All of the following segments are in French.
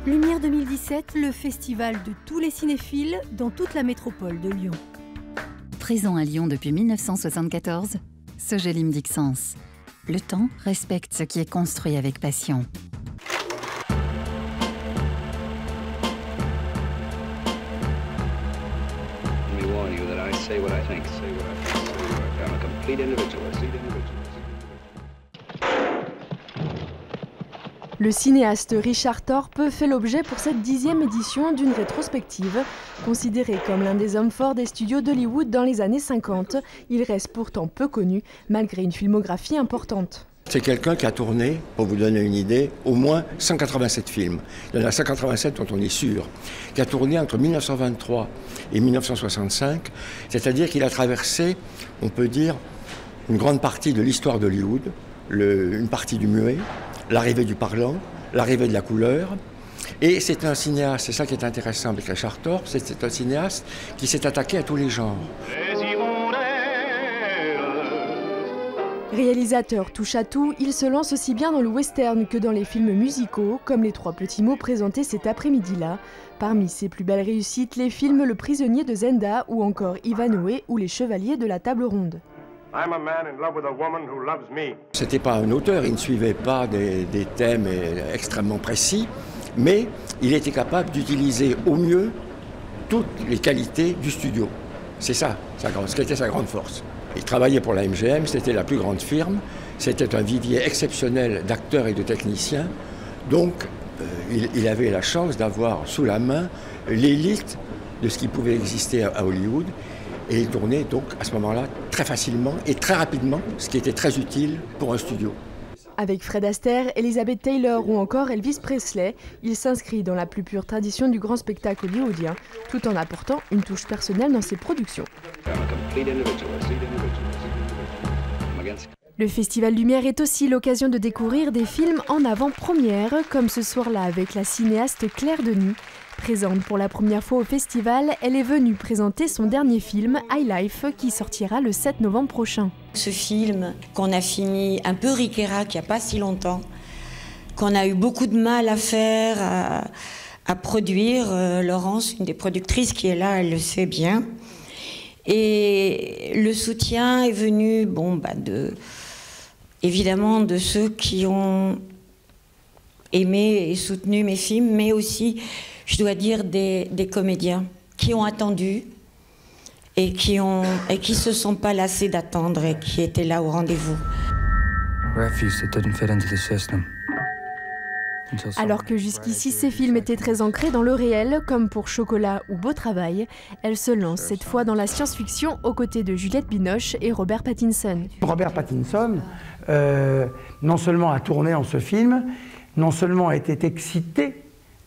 Lumière 2017, le festival de tous les cinéphiles dans toute la métropole de Lyon. Présent à Lyon depuis 1974, Sogelim Dixence. Le temps respecte ce qui est construit avec passion. Le cinéaste Richard Thorpe fait l'objet pour cette 10e édition d'une rétrospective. Considéré comme l'un des hommes forts des studios d'Hollywood dans les années 50, il reste pourtant peu connu, malgré une filmographie importante. C'est quelqu'un qui a tourné, pour vous donner une idée, au moins 187 films. Il y en a 187 dont on est sûr. Qui a tourné entre 1923 et 1965, c'est-à-dire qu'il a traversé, on peut dire, une grande partie de l'histoire d'Hollywood, une partie du muet, l'arrivée du parlant, l'arrivée de la couleur. Et c'est un cinéaste, c'est ça qui est intéressant avec Richard Thorpe, c'est un cinéaste qui s'est attaqué à tous les genres. Réalisateur touche à tout, il se lance aussi bien dans le western que dans les films musicaux, comme Les Trois Petits Mots présentés cet après-midi-là. Parmi ses plus belles réussites, les films Le Prisonnier de Zenda ou encore Ivanhoe ou Les Chevaliers de la Table Ronde. C'était pas un auteur, il ne suivait pas des thèmes extrêmement précis, mais il était capable d'utiliser au mieux toutes les qualités du studio. C'est ça, ce qui était sa grande force. Il travaillait pour la MGM, c'était la plus grande firme, c'était un vivier exceptionnel d'acteurs et de techniciens, donc il avait la chance d'avoir sous la main l'élite de ce qui pouvait exister à Hollywood. Et il tournait donc à ce moment-là très facilement et très rapidement, ce qui était très utile pour un studio. Avec Fred Astaire, Elizabeth Taylor ou encore Elvis Presley, il s'inscrit dans la plus pure tradition du grand spectacle hollywoodien, tout en apportant une touche personnelle dans ses productions. Le Festival Lumière est aussi l'occasion de découvrir des films en avant-première, comme ce soir-là avec la cinéaste Claire Denis. Présente pour la première fois au festival, elle est venue présenter son dernier film, High Life, qui sortira le 7 novembre prochain. Ce film qu'on a fini un peu ric-et-rac il n'y a pas si longtemps, qu'on a eu beaucoup de mal à faire, à produire. Laurence, une des productrices qui est là, elle le sait bien. Et le soutien est venu, évidemment, de ceux qui ont aimé et soutenu mes films, mais aussi, je dois dire, des comédiens qui ont attendu et qui se sont pas lassés d'attendre et qui étaient là au rendez-vous. Alors que jusqu'ici ces films étaient très ancrés dans le réel, comme pour Chocolat ou Beau Travail, elle se lance cette fois dans la science-fiction aux côtés de Juliette Binoche et Robert Pattinson. Robert Pattinson, non seulement a tourné en ce film, non seulement a été excité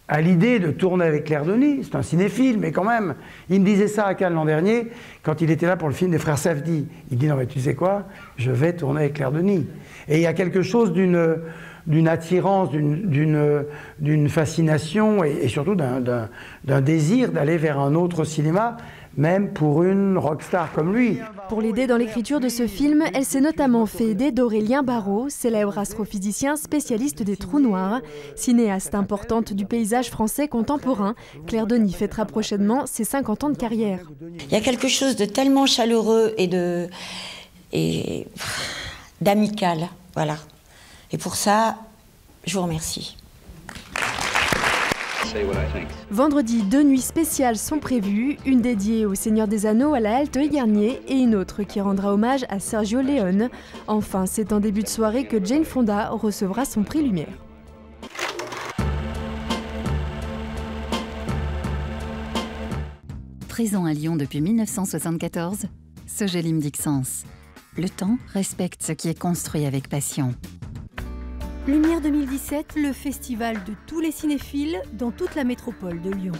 à l'idée de tourner avec Claire Denis, c'est un cinéphile, mais quand même, il me disait ça à Cannes l'an dernier, quand il était là pour le film des frères Safdie. Il dit, non mais tu sais quoi, je vais tourner avec Claire Denis. Et il y a quelque chose d'une attirance, d'une fascination et surtout d'un désir d'aller vers un autre cinéma, même pour une rockstar comme lui. Pour l'aider dans l'écriture de ce film, elle s'est notamment fait aider d'Aurélien Barraud, célèbre astrophysicien spécialiste des trous noirs. Cinéaste importante du paysage français contemporain, Claire Denis fêtera prochainement ses 50 ans de carrière. Il y a quelque chose de tellement chaleureux et d'amical, voilà. Et pour ça, je vous remercie. Vendredi, 2 nuits spéciales sont prévues, une dédiée au Seigneur des Anneaux à la Halte Garnier et une autre qui rendra hommage à Sergio Leone. Enfin, c'est en début de soirée que Jane Fonda recevra son prix Lumière. Présent à Lyon depuis 1974, Sogelim Dixence. Le temps respecte ce qui est construit avec passion. Lumière 2017, le festival de tous les cinéphiles dans toute la métropole de Lyon.